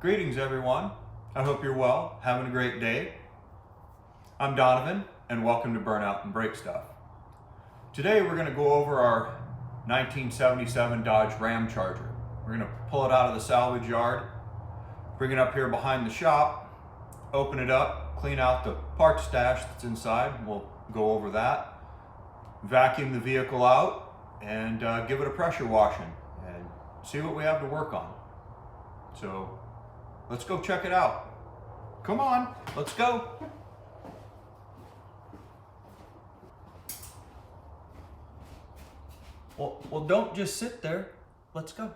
Greetings everyone. I hope you're well, having a great day. I'm Donovan and welcome to Burnout and Brake Stuff. Today we're going to go over our 1977 Dodge Ramcharger. We're going to pull it out of the salvage yard, bring it up here behind the shop, open it up, clean out the parts stash that's inside. We'll go over that, vacuum the vehicle out, and give it a pressure washing and see what we have to work on. So let's go check it out. Come on, let's go. Well, don't just sit there. Let's go.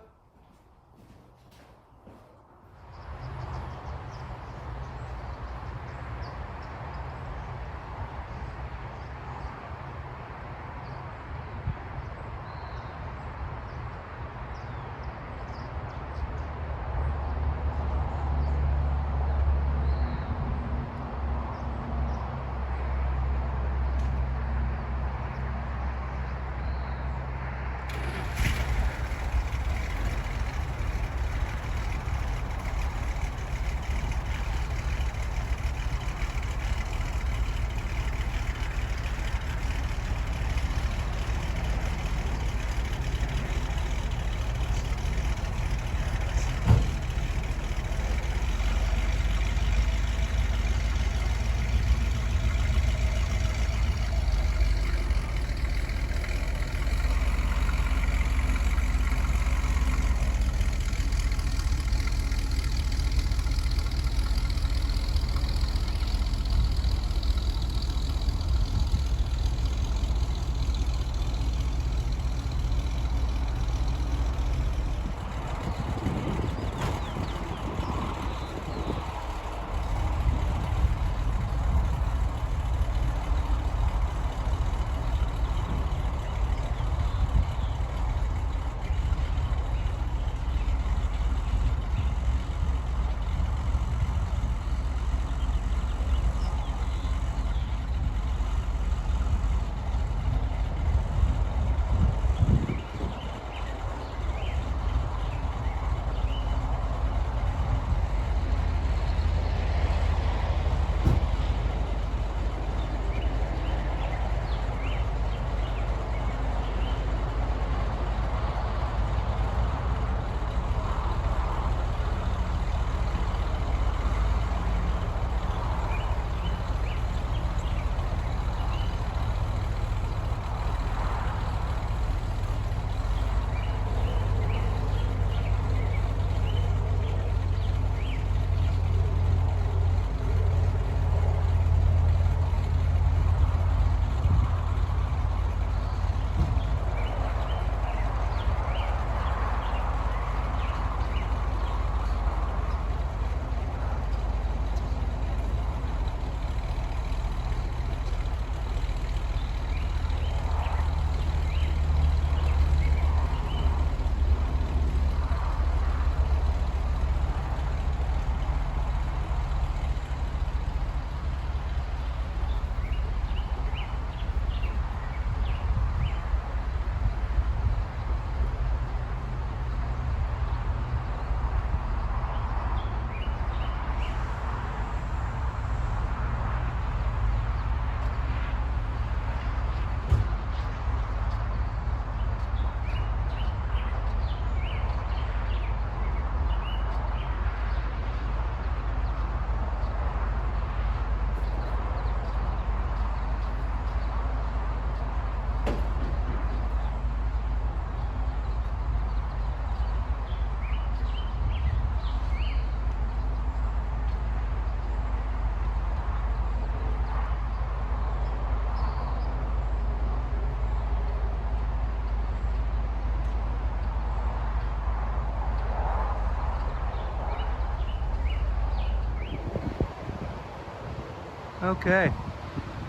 Okay,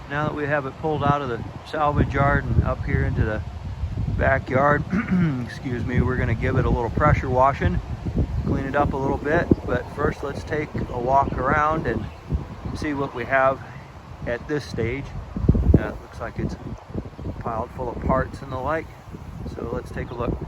now that we have it pulled out of the salvage yard and up here into the backyard, excuse me, we're going to give it a little pressure washing, clean it up a little bit. But first, let's take a walk around and see what we have at this stage. It looks like it's piled full of parts and the like, so let's take a look.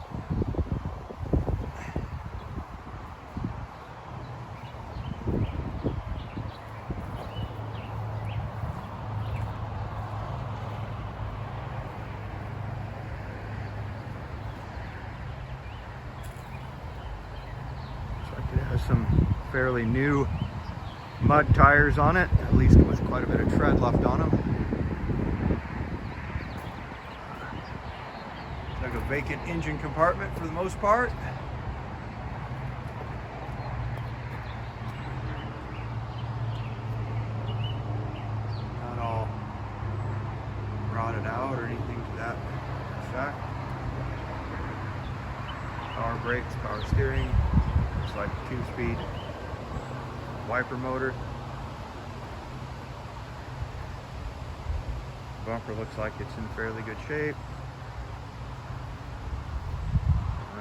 It has some fairly new mud tires on it, at least with quite a bit of tread left on them. It's like a vacant engine compartment for the most part. Not all rotted out or anything to that effect. Power brakes, power steering. Looks like a 2-speed wiper motor. Bumper looks like it's in fairly good shape.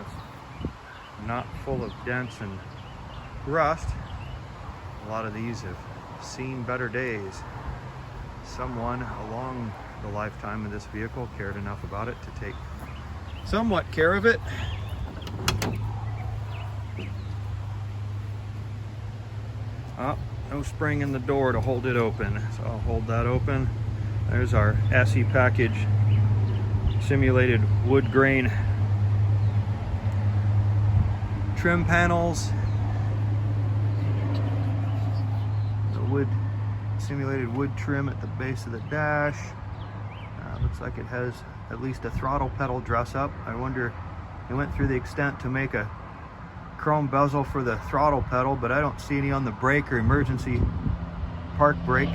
It's not full of dents and rust. A lot of these have seen better days. Someone along the lifetime of this vehicle cared enough about it to take somewhat care of it. Oh, no spring in the door to hold it open, so I'll hold that open. There's our SE package simulated wood grain trim panels. The simulated wood trim at the base of the dash. Looks like it has at least a throttle pedal dress up. I wonder, they went through the extent to make a chrome bezel for the throttle pedal, but I don't see any on the brake or emergency park brake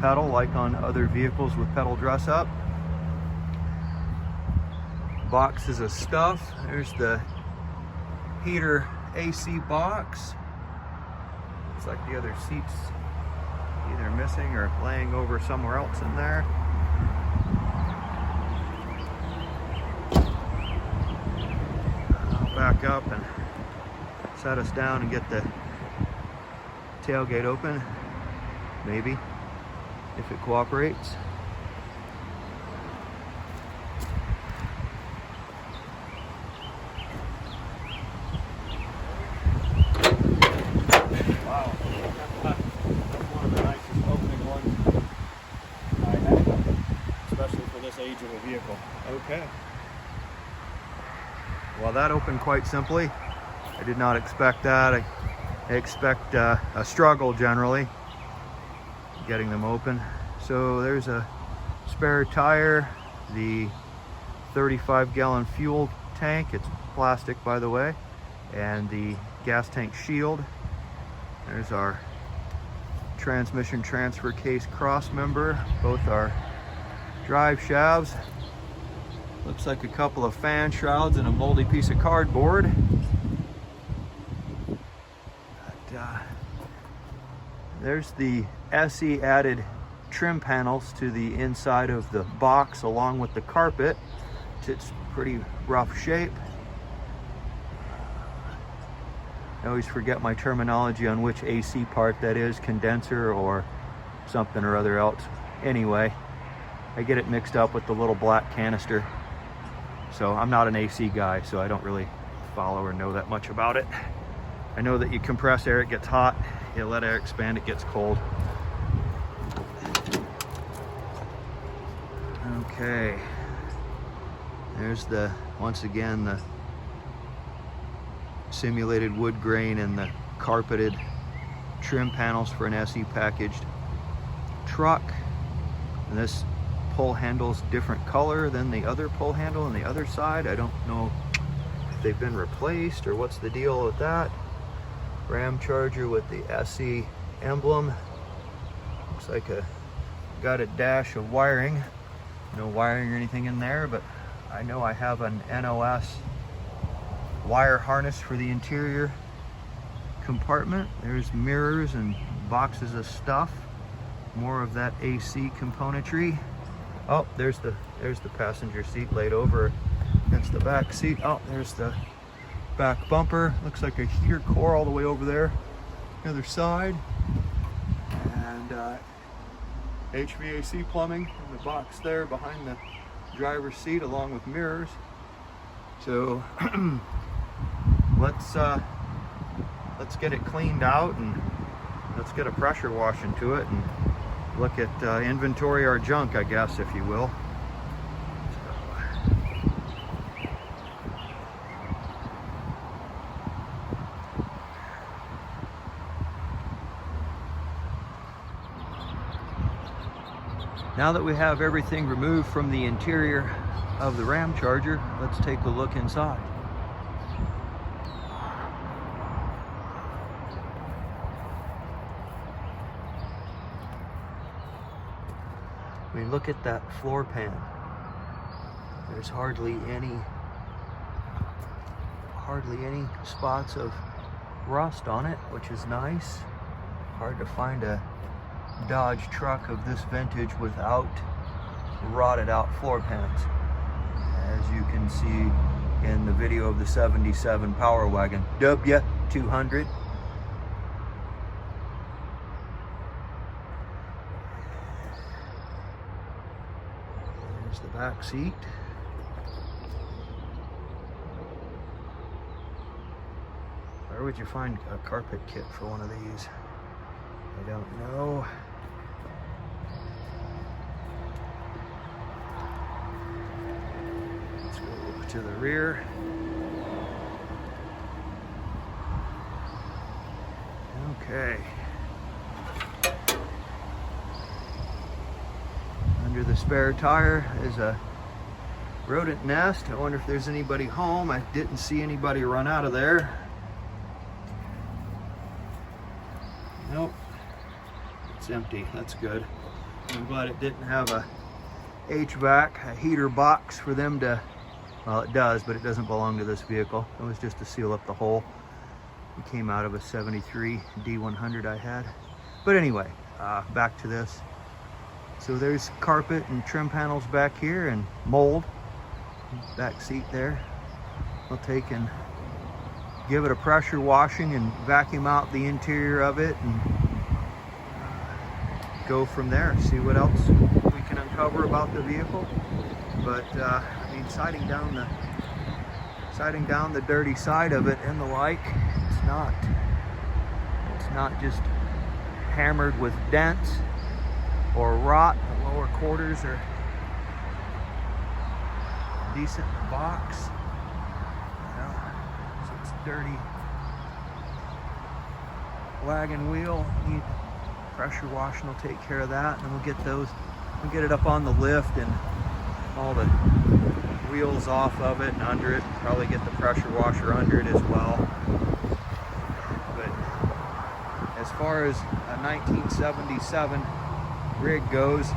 pedal like on other vehicles with pedal dress up. Boxes of stuff. There's the heater AC box. Looks like the other seats either missing or laying over somewhere else in there. I'll back up and set us down and get the tailgate open, maybe, if it cooperates. Wow, that's one of the nicest opening ones I had, especially for this age of a vehicle. Okay. Well, that opened quite simply. I did not expect that. I expect a struggle generally getting them open. So there's a spare tire, the 35-gallon fuel tank, it's plastic by the way, and the gas tank shield. There's our transmission transfer case cross member, both our drive shafts. Looks like a couple of fan shrouds and a moldy piece of cardboard. There's the SE added trim panels to the inside of the box along with the carpet. It's pretty rough shape. I always forget my terminology on which AC part that is, condenser or something or other else. Anyway, I get it mixed up with the little black canister. So I'm not an AC guy, so I don't really follow or know that much about it. I know that you compress air, it gets hot. You let air expand, it gets cold. Okay. There's the, once again, the simulated wood grain and the carpeted trim panels for an SE packaged truck. And this pull handle's different color than the other pull handle on the other side. I don't know if they've been replaced or what's the deal with that. Ramcharger with the SE emblem. Looks like got a dash of wiring. No wiring or anything in there, but I know I have an NOS wire harness for the interior compartment. There's mirrors and boxes of stuff. More of that AC componentry. Oh, there's the passenger seat laid over against the back seat. Oh, there's the back bumper. Looks like a heater core all the way over there, the other side. And HVAC plumbing in the box there behind the driver's seat along with mirrors. So let's get it cleaned out and let's get a pressure wash into it and look at inventory our junk, I guess, if you will. Now that we have everything removed from the interior of the Ramcharger, let's take a look inside. I mean, look at that floor pan. There's hardly any spots of rust on it, which is nice. Hard to find a Dodge truck of this vintage without rotted out floor pans. As you can see in the video of the 77 Power Wagon W200. There's the back seat. Where would you find a carpet kit for one of these? I don't know. Let's go to the rear. Okay. Under the spare tire is a rodent nest. I wonder if there's anybody home. I didn't see anybody run out of there. Nope. It's empty. That's good. I'm glad it didn't have a HVAC, a heater box for them to, well, it does, but it doesn't belong to this vehicle. It was just to seal up the hole. It came out of a 73 D100 I had. But anyway, back to this. So there's carpet and trim panels back here and mold. Back seat there. We'll take and give it a pressure washing and vacuum out the interior of it and go from there, see what else we can uncover about the vehicle. But I mean, siding down the dirty side of it and the like, it's not just hammered with dents or rot. The lower quarters are decent in the box. So it's dirty wagon wheel. Need pressure washing will take care of that, and we'll get it up on the lift and all the wheels off of it and under it. Probably get the pressure washer under it as well. But as far as a 1977 rig goes,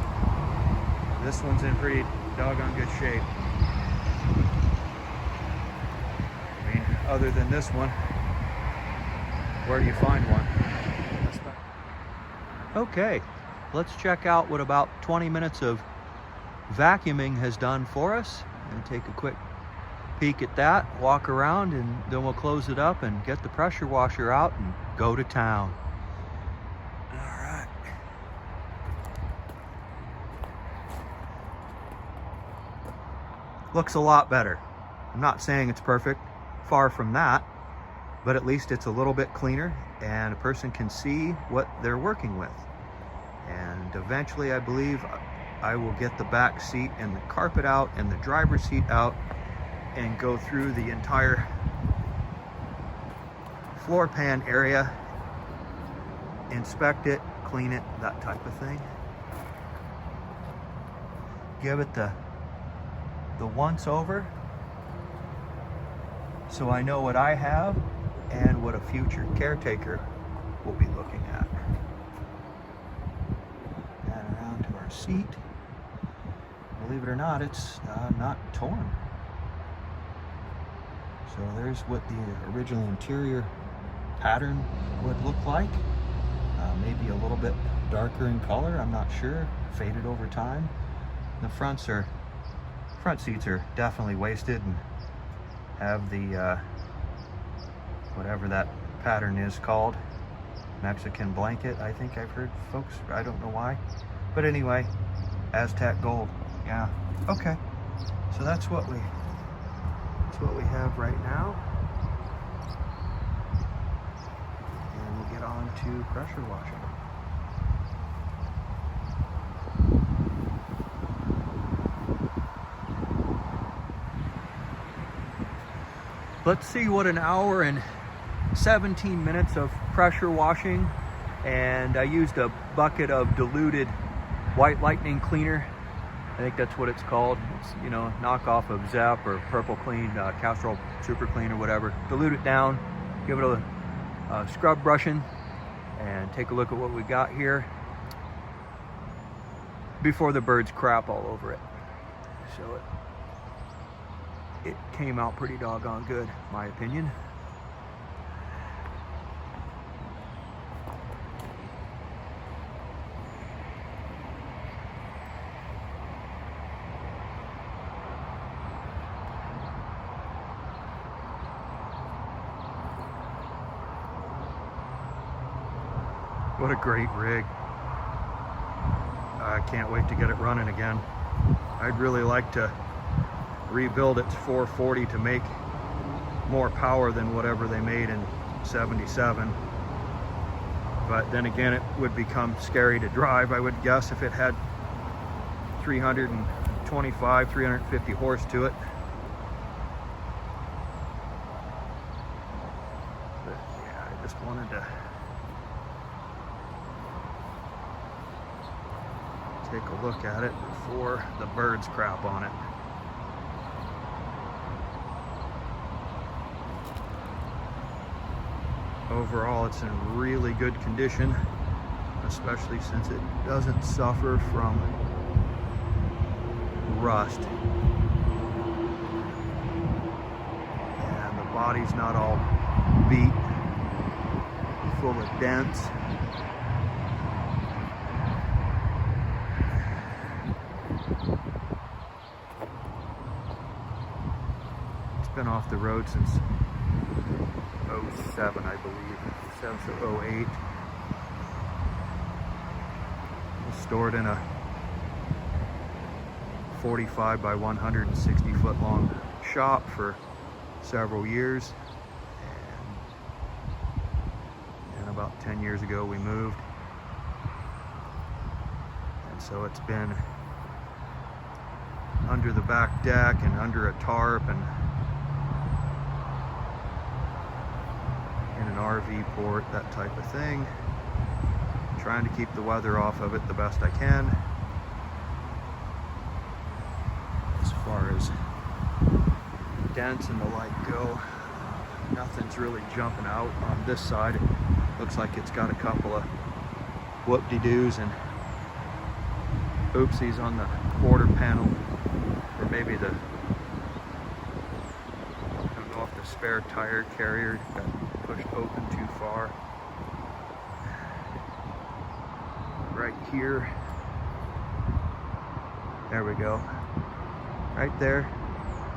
this one's in pretty doggone good shape. I mean, other than this one, where do you find one? Okay, let's check out what about 20 minutes of vacuuming has done for us and take a quick peek at that, walk around, and then we'll close it up and get the pressure washer out and go to town. All right. Looks a lot better. I'm not saying it's perfect, far from that, but at least it's a little bit cleaner and a person can see what they're working with. And eventually, I believe I will get the back seat and the carpet out and the driver's seat out and go through the entire floor pan area, inspect it, clean it, that type of thing. Give it the once over so I know what I have and what a future caretaker will be looking at. And around to our seat. Believe it or not, it's not torn. So there's what the original interior pattern would look like. Maybe a little bit darker in color, I'm not sure. Faded over time. The front seats are definitely wasted and have the whatever that pattern is called, Mexican blanket, I think I've heard folks, I don't know why, but anyway, Aztec gold. Yeah, okay, so that's what we have right now, and we'll get on to pressure washing. Let's see what an hour and 17 minutes of pressure washing, and I used a bucket of diluted White Lightning cleaner. I think that's what it's called. It's, you know, knockoff of Zep or Purple Clean, Castrol Super Clean or whatever. Dilute it down, give it a scrub brushing, and take a look at what we got here before the birds crap all over it. So it came out pretty doggone good, my opinion. What a great rig. I can't wait to get it running again. I'd really like to rebuild its 440 to make more power than whatever they made in 77. But then again, it would become scary to drive, I would guess, if it had 325, 350 horse to it. But yeah, I just wanted to take a look at it before the birds crap on it. Overall, it's in really good condition, especially since it doesn't suffer from rust. And the body's not all beat, full of dents. It's been off the road since 07, I believe, 07 to 08. It was stored in a 45 by 160 foot long shop for several years, and about 10 years ago we moved, and so it's been under the back deck and under a tarp and in an RV port, that type of thing. Trying to keep the weather off of it the best I can. As far as dents and the like go, nothing's really jumping out on this side. It looks like it's got a couple of whoop-de-doos and oopsies on the quarter panel, or maybe the, I don't know if the spare tire carrier got pushed open too far. Right here, there we go. Right there,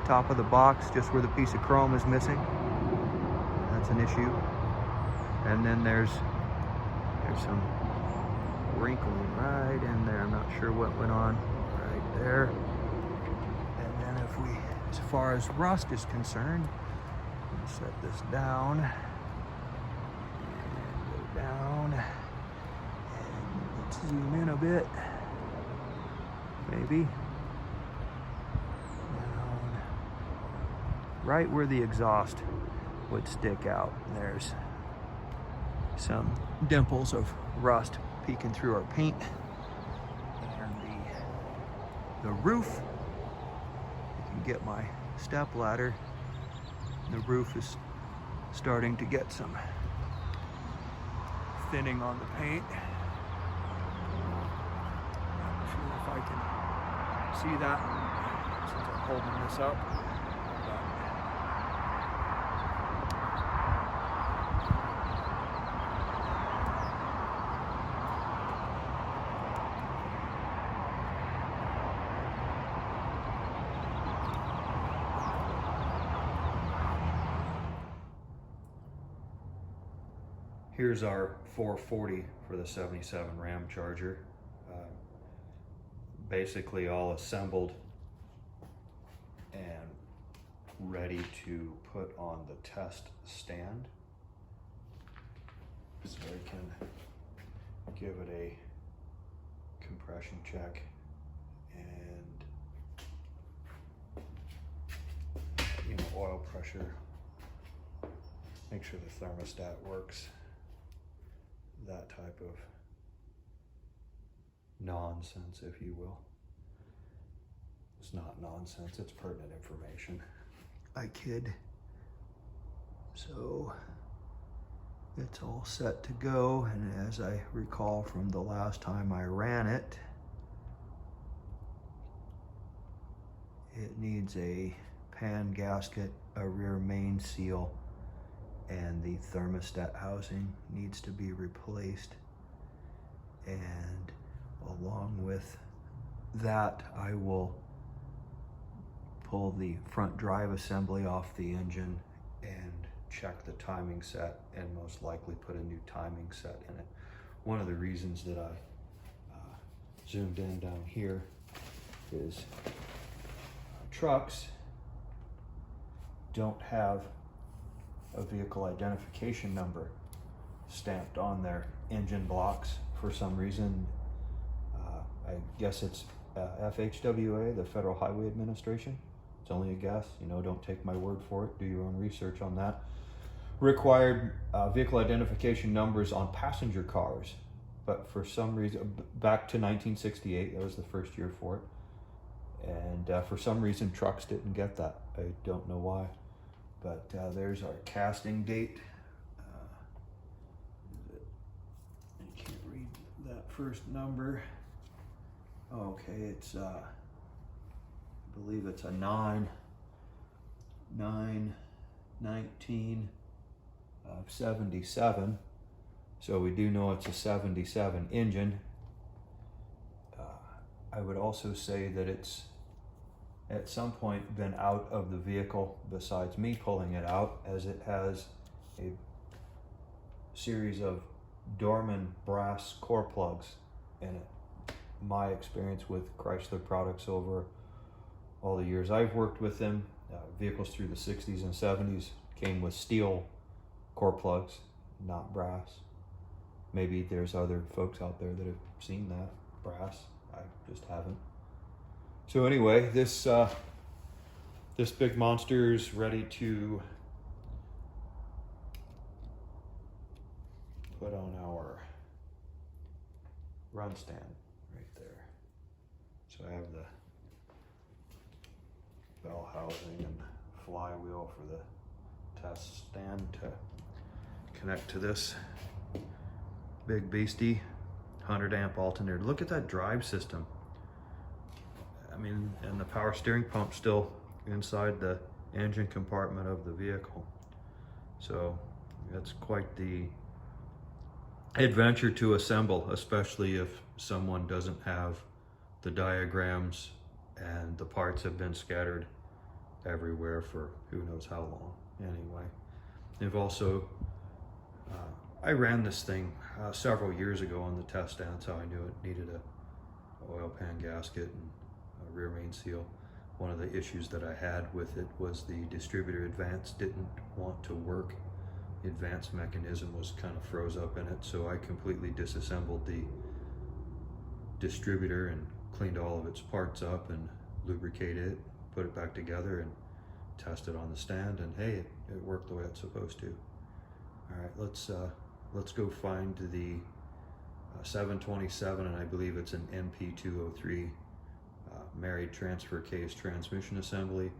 top of the box, just where the piece of chrome is missing. That's an issue. And then there's some wrinkling right in there. I'm not sure what went on right there. And then if we, as far as rust is concerned, set this down and go down, and let's zoom in a bit, maybe down right where the exhaust would stick out. There's some dimples of rust peeking through our paint, and the roof, you can get my step ladder. The roof is starting to get some thinning on the paint. Not sure if I can see that since I'm holding this up. Here's our 440 for the 77 Ramcharger. Basically all assembled and ready to put on the test stand. So I can give it a compression check and oil pressure. Make sure the thermostat works. That type of nonsense, if you will. It's not nonsense, it's pertinent information. I kid. So it's all set to go, and as I recall from the last time I ran it, it needs a pan gasket, a rear main seal, and the thermostat housing needs to be replaced. And along with that, I will pull the front drive assembly off the engine and check the timing set, and most likely put a new timing set in it. One of the reasons that I zoomed in down here is trucks don't have a vehicle identification number stamped on their engine blocks for some reason. I guess it's FHWA, the Federal Highway Administration. It's only a guess, you know, don't take my word for it, do your own research on that. Required vehicle identification numbers on passenger cars, but for some reason, back to 1968, that was the first year for it. And for some reason, trucks didn't get that. I don't know why, but there's our casting date. I can't read that first number. Okay, it's I believe it's a 9/9/19 of 77. So we do know it's a 77 engine. I would also say that it's at some point been out of the vehicle besides me pulling it out, as it has a series of Dorman brass core plugs in it. My experience with Chrysler products over all the years I've worked with them, vehicles through the 60s and 70s came with steel core plugs, not brass. Maybe there's other folks out there that have seen that brass. I just haven't. So anyway, this big monster is ready to put on our run stand right there. So I have the bell housing and flywheel for the test stand to connect to this big beastie 100 amp alternator. Look at that drive system. I mean, and the power steering pump still inside the engine compartment of the vehicle. So that's quite the adventure to assemble, especially if someone doesn't have the diagrams and the parts have been scattered everywhere for who knows how long. Anyway, they've also I ran this thing several years ago on the test stand. That's how I knew it needed a oil pan gasket and a rear main seal. One of the issues that I had with it was the distributor advance didn't want to work. The advance mechanism was kind of froze up in it, so I completely disassembled the distributor and cleaned all of its parts up and lubricated it, put it back together and tested on the stand, and hey, it worked the way it's supposed to. All right, let's go find the 727, and I believe it's an MP203 married transfer case transmission assembly,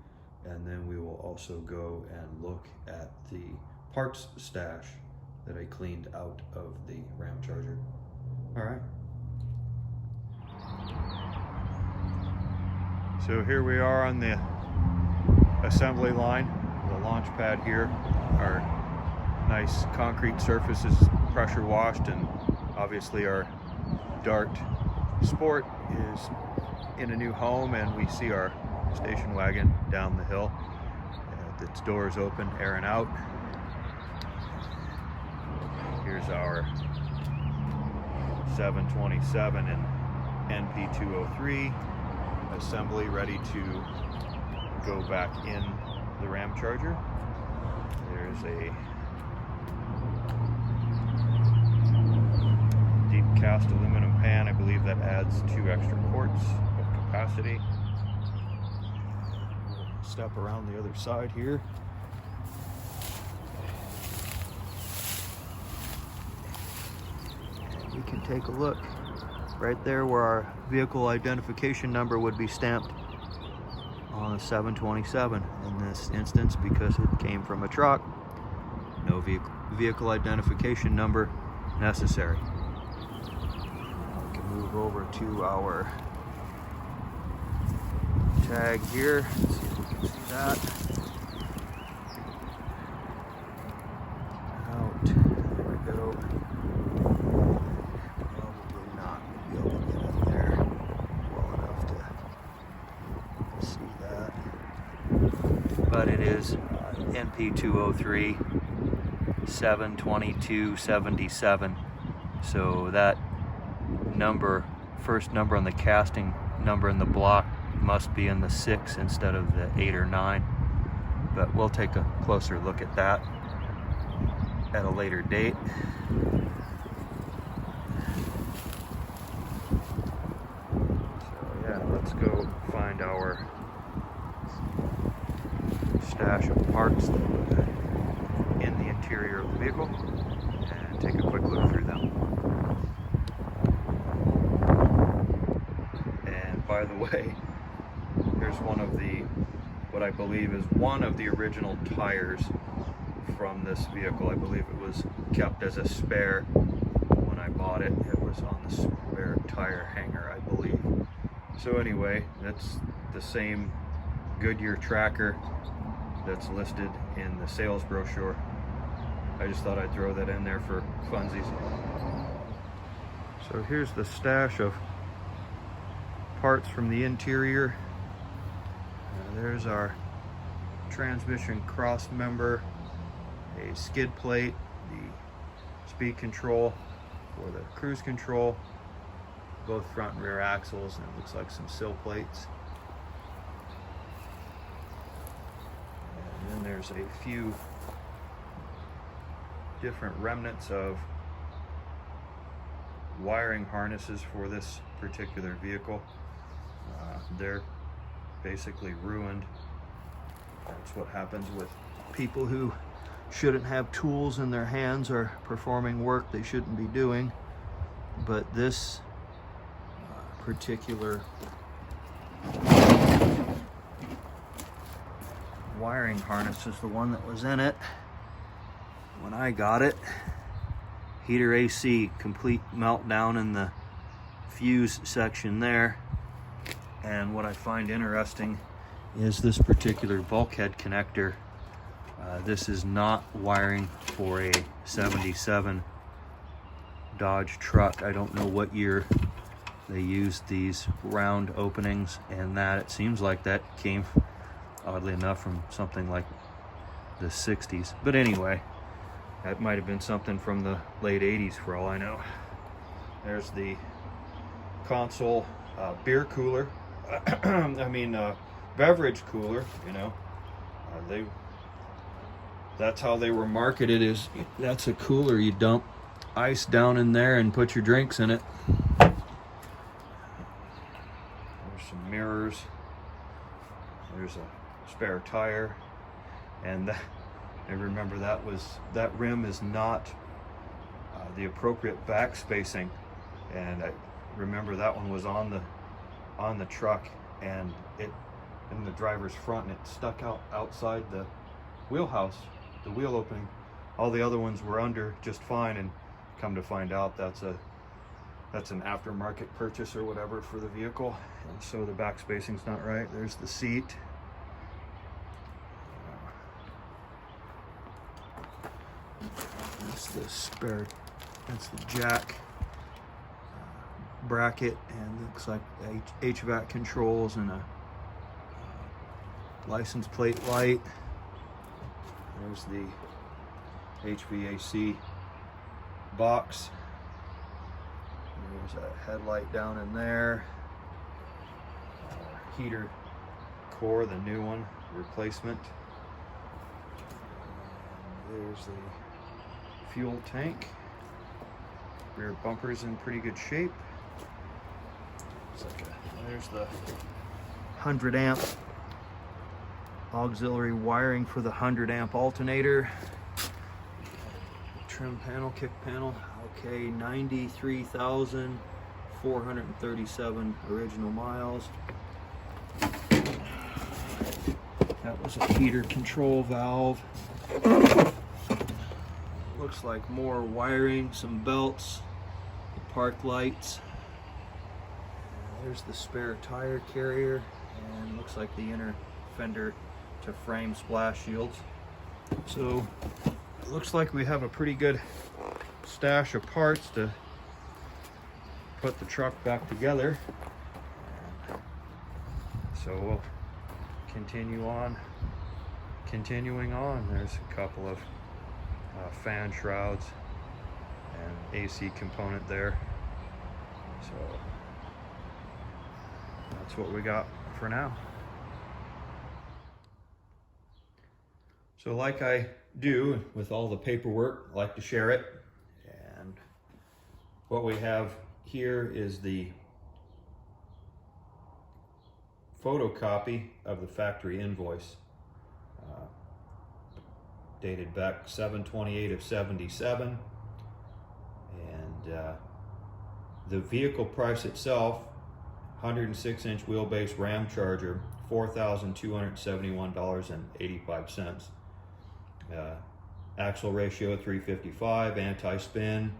and then we will also go and look at the parts stash that I cleaned out of the Ramcharger. All right. So here we are on the assembly line, the launch pad here. Our nice concrete surface is pressure washed, and obviously our Dart Sport is in a new home, and we see our station wagon down the hill. Its doors open, airing out. Here's our 727 and NP203 assembly ready to go back in the Ramcharger. There's a deep cast aluminum pan. I believe that adds 2 extra quarts of capacity. Step around the other side here. We can take a look right there where our vehicle identification number would be stamped on a 727 in this instance, because it came from a truck. No vehicle identification number necessary. We can move over to our tag here. Let's see if we can see that. Out. There we go. Probably not be able to get up there well enough to see that. But it is NP203 72277. So that number, first number on the casting number in the block, must be in the 6 instead of the 8 or 9. But we'll take a closer look at that at a later date. So yeah, let's go find our stash of parts that are in the interior of the vehicle and take a quick look through them. And by the way, here's one of the, what I believe is one of the original tires from this vehicle. I believe it was kept as a spare when I bought it. It was on the spare tire hanger, I believe. So anyway, that's the same Goodyear tracker that's listed in the sales brochure. I just thought I'd throw that in there for funsies. So here's the stash of parts from the interior. There's our transmission cross member, a skid plate, the speed control for the cruise control, both front and rear axles, and it looks like some sill plates. And then there's a few different remnants of wiring harnesses for this particular vehicle. They're basically ruined. That's what happens with people who shouldn't have tools in their hands or performing work they shouldn't be doing. But this particular wiring harness is the one that was in it when I got it. Heater AC, complete meltdown in the fuse section there. And what I find interesting is this particular bulkhead connector. This is not wiring for a 77 Dodge truck. I don't know what year they used these round openings, and that it seems like that came, oddly enough, from something like the 60s. But anyway, that might have been something from the late 80s for all I know. There's the console beer cooler. Beverage cooler, you know. That's how they were marketed, is that's a cooler. You dump ice down in there and put your drinks in it. There's some mirrors. There's a spare tire. And I remember that rim is not the appropriate back spacing. And I remember that one was on the truck, and it in the driver's front, and it stuck out outside the wheelhouse, the wheel opening. All the other ones were under just fine, and come to find out that's an aftermarket purchase or whatever for the vehicle, and so the back spacing's not right. There's the seat. That's the spare, that's the jack bracket, and looks like HVAC controls and a license plate light. There's the HVAC box. There's a headlight down in there. Heater core, the new one, replacement. There's the fuel tank. Rear bumper's in pretty good shape. There's the 100 amp auxiliary wiring for the 100 amp alternator. Trim panel, kick panel. Okay, 93,000 437 original miles. That was a heater control valve. Looks like more wiring, some belts, the park lights. There's the spare tire carrier, and looks like the inner fender to frame splash shields. So it looks like we have a pretty good stash of parts to put the truck back together. So we'll continuing on. There's a couple of fan shrouds and AC component there. So that's what we got for now. So like I do with all the paperwork, I like to share it. And what we have here is the photocopy of the factory invoice, dated back 7/28 of 77, and the vehicle price itself, 106-inch wheelbase Ramcharger, $4,271.85. Axle ratio 355, anti-spin,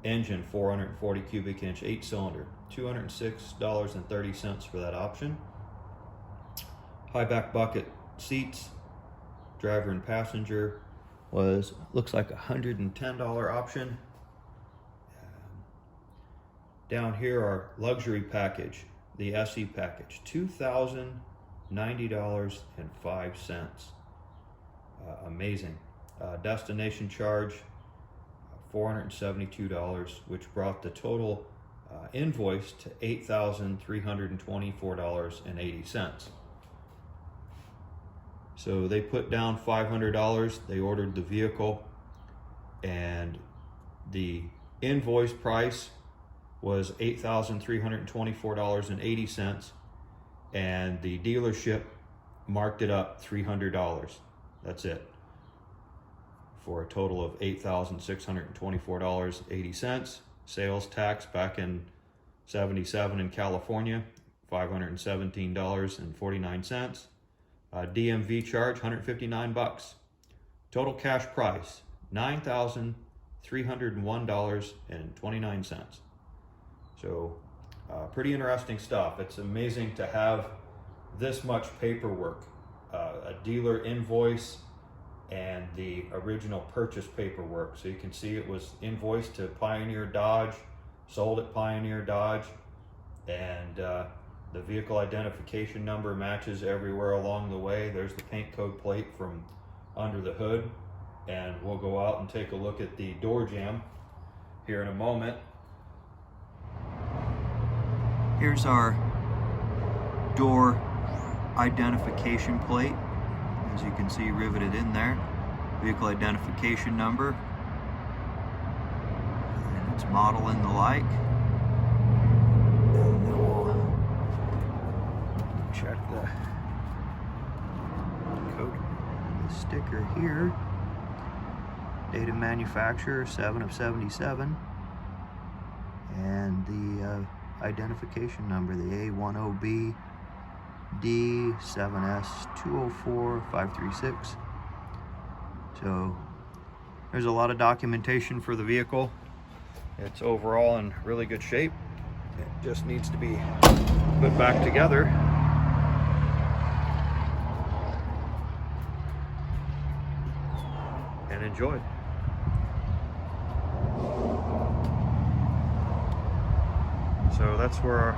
engine 440 cubic inch 8-cylinder, $206.30 for that option. High back bucket seats, driver and passenger, looks like $110 option. Down here, our luxury package, the SE package, $2,090.05. Amazing. Destination charge, $472, which brought the total invoice to $8,324.80. So they put down $500, they ordered the vehicle, and the invoice price was $8,324.80, and the dealership marked it up $300. That's it, for a total of $8,624.80. Sales tax back in 77 in California, $517.49. DMV charge, $159. Total cash price, $9,301.29. So pretty interesting stuff. It's amazing to have this much paperwork, a dealer invoice and the original purchase paperwork. So you can see it was invoiced to Pioneer Dodge, sold at Pioneer Dodge, and the vehicle identification number matches everywhere along the way. There's the paint code plate from under the hood, and we'll go out and take a look at the door jamb here in a moment. Here's our door identification plate, as you can see riveted in there. Vehicle identification number, and its model and the like. And then we'll check the code, the sticker here. Date of manufacturer 7/77, and the identification number, the A10B D7S204536. So there's a lot of documentation for the vehicle. It's overall in really good shape. It just needs to be put back together. And enjoyed. So that's where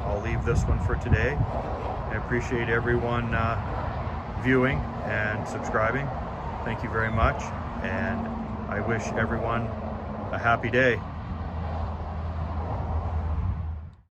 I'll leave this one for today. I appreciate everyone viewing and subscribing. Thank you very much, and I wish everyone a happy day.